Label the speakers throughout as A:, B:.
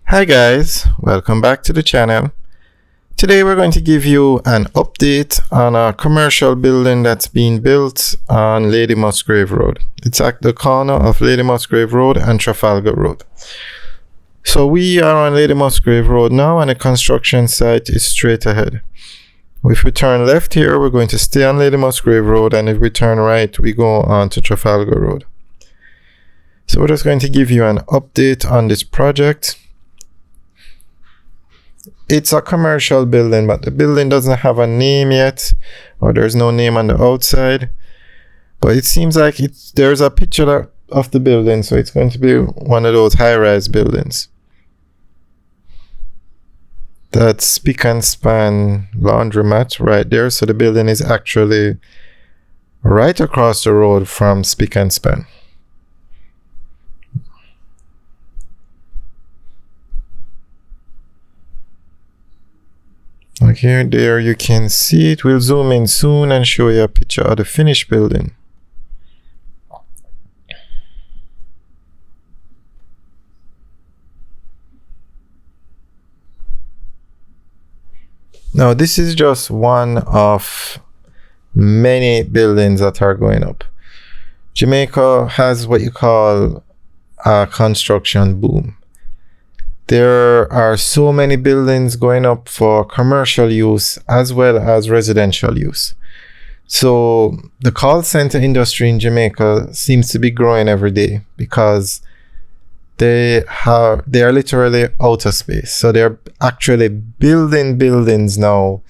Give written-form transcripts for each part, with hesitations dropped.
A: Hi guys, welcome back to the channel. Today we're going to give you an update on a commercial building that's being built on Lady Musgrave Road. It's at the corner of Lady Musgrave Road and Trafalgar Road. So we are on Lady Musgrave Road now and the construction site is straight ahead. If we turn left here, we're going to stay on Lady Musgrave Road, and if we turn right, we go on to Trafalgar Road. So we're just going to give you an update on this project. It's a commercial building, but the building doesn't have a name yet, or there's no name on the outside. But it seems like there's a picture of the building, so it's going to be one of those high-rise buildings. That's Spick and Span laundromat right there. So the building is actually right across the road from Spick and Span. Okay, there you can see it. We'll zoom in soon and show you a picture of the finished building. Now, this is just one of many buildings that are going up. Jamaica has what you call a construction boom. There are so many buildings going up for commercial use as well as residential use. So the call center industry in Jamaica seems to be growing every day because they are literally out of space. So they're actually building buildings now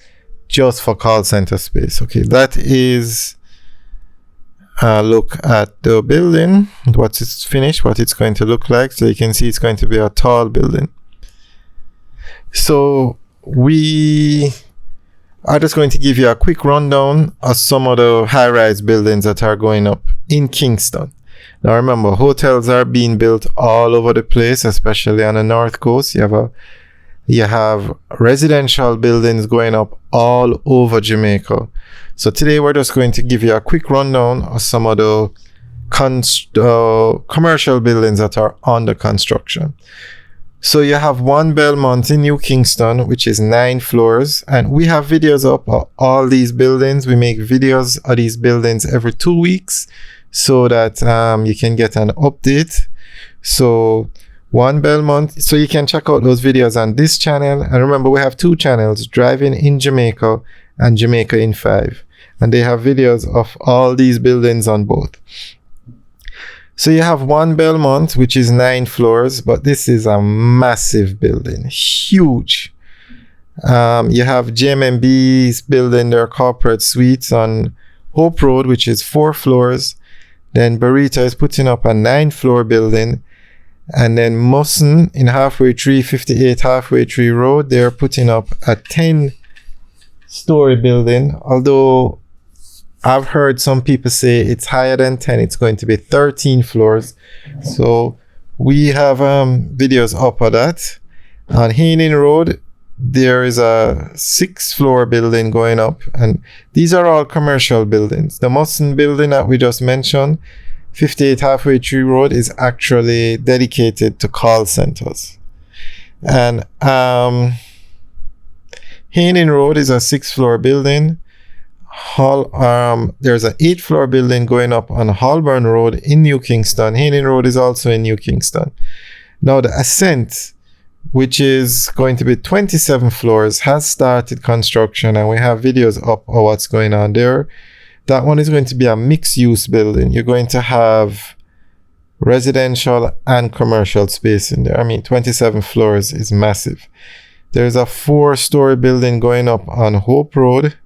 A: just for call center space. Okay, that is a look at the building, once it's finished, what it's going to look like. So you can see it's going to be a tall building. So we are just going to give you a quick rundown of some of the high-rise buildings that are going up in Kingston. Now remember, hotels are being built all over the place, especially on the north coast. You have residential buildings going up all over Jamaica. So today we're just going to give you a quick rundown of some of the commercial buildings that are under construction. So you have One Belmont in New Kingston, which is 9 floors, and we have videos up of all these buildings. We make videos of these buildings every 2 weeks so that you can get an update. So One Belmont, so you can check out those videos on this channel. And remember, we have 2 channels, Driving in Jamaica and Jamaica in 5. And they have videos of all these buildings on both. So you have One Belmont, which is 9 floors, but this is a massive building, huge. You have JMB's building their corporate suites on Hope Road, which is 4 floors. Then Barita is putting up a 9-floor building. And then Musson in Halfway Tree, 58 Halfway Tree Road, they're putting up a 10-story building. Although I've heard some people say it's higher than 10, it's going to be 13 floors. So we have videos up of that. On Haining Road, there is a 6-floor building going up, and these are all commercial buildings. The Musson building that we just mentioned, 58 Halfway Tree Road, is actually dedicated to call centers. And Haining Road is a 6-floor building. There's an 8-floor building going up on Holborn Road in New Kingston. Haining Road is also in New Kingston. Now the Ascent, which is going to be 27 floors, has started construction, and we have videos up of what's going on there. That one is going to be a mixed-use building. You're going to have residential and commercial space in there. I mean, 27 floors is massive. There's a 4-story building going up on Hope Road,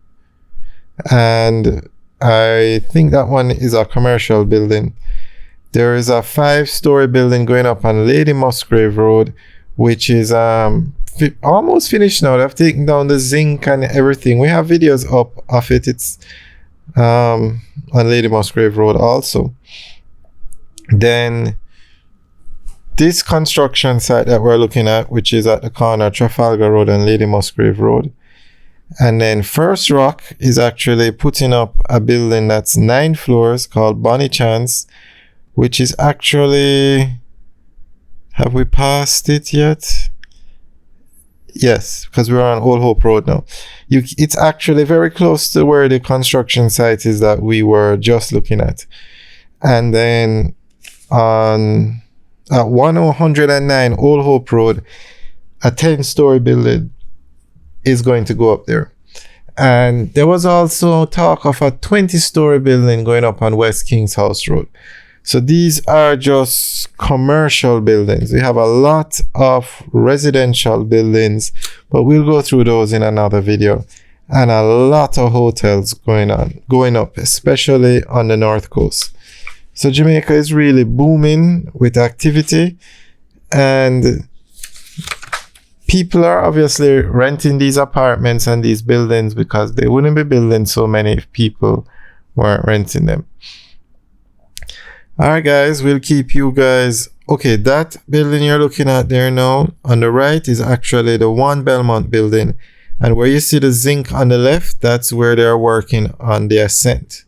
A: and I think that one is a commercial building. There is a 5-story building going up on Lady Musgrave Road, which is almost finished now. They've taken down the zinc and everything. We have videos up of it. It's on Lady Musgrave Road also. Then this construction site that we're looking at, which is at the corner Trafalgar Road and Lady Musgrave Road. And then First Rock is actually putting up a building that's 9 floors called Bonnie Chance, which is actually, have we passed it yet? Yes, because we're on Old Hope Road now. It's actually very close to where the construction site is that we were just looking at. And then on 109 Old Hope Road, a 10-story building is going to go up there. And there was also talk of a 20-story building going up on West Kings House Road. So these are just commercial buildings. We have a lot of residential buildings, but we'll go through those in another video. And a lot of hotels going up, especially on the North Coast. So Jamaica is really booming with activity, and people are obviously renting these apartments and these buildings because they wouldn't be building so many if people weren't renting them. All right, guys, we'll keep you guys. Okay, that building you're looking at there now on the right is actually the One Belmont building. And where you see the zinc on the left, that's where they're working on the ascent.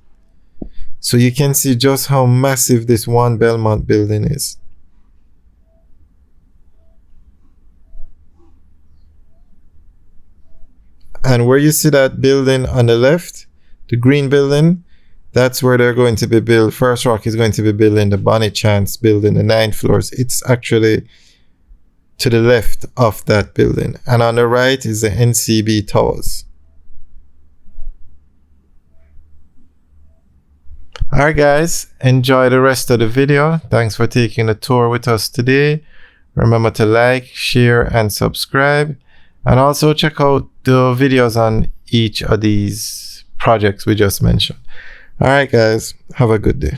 A: So you can see just how massive this One Belmont building is. And where you see that building on the left, the green building, that's where they're going to be built. First Rock is going to be building the Bonnie Chance building, the 9 floors. It's actually to the left of that building. And on the right is the NCB Towers. Alright guys, enjoy the rest of the video. Thanks for taking the tour with us today. Remember to like, share, and subscribe. And also check out the videos on each of these projects we just mentioned. All right, guys, have a good day.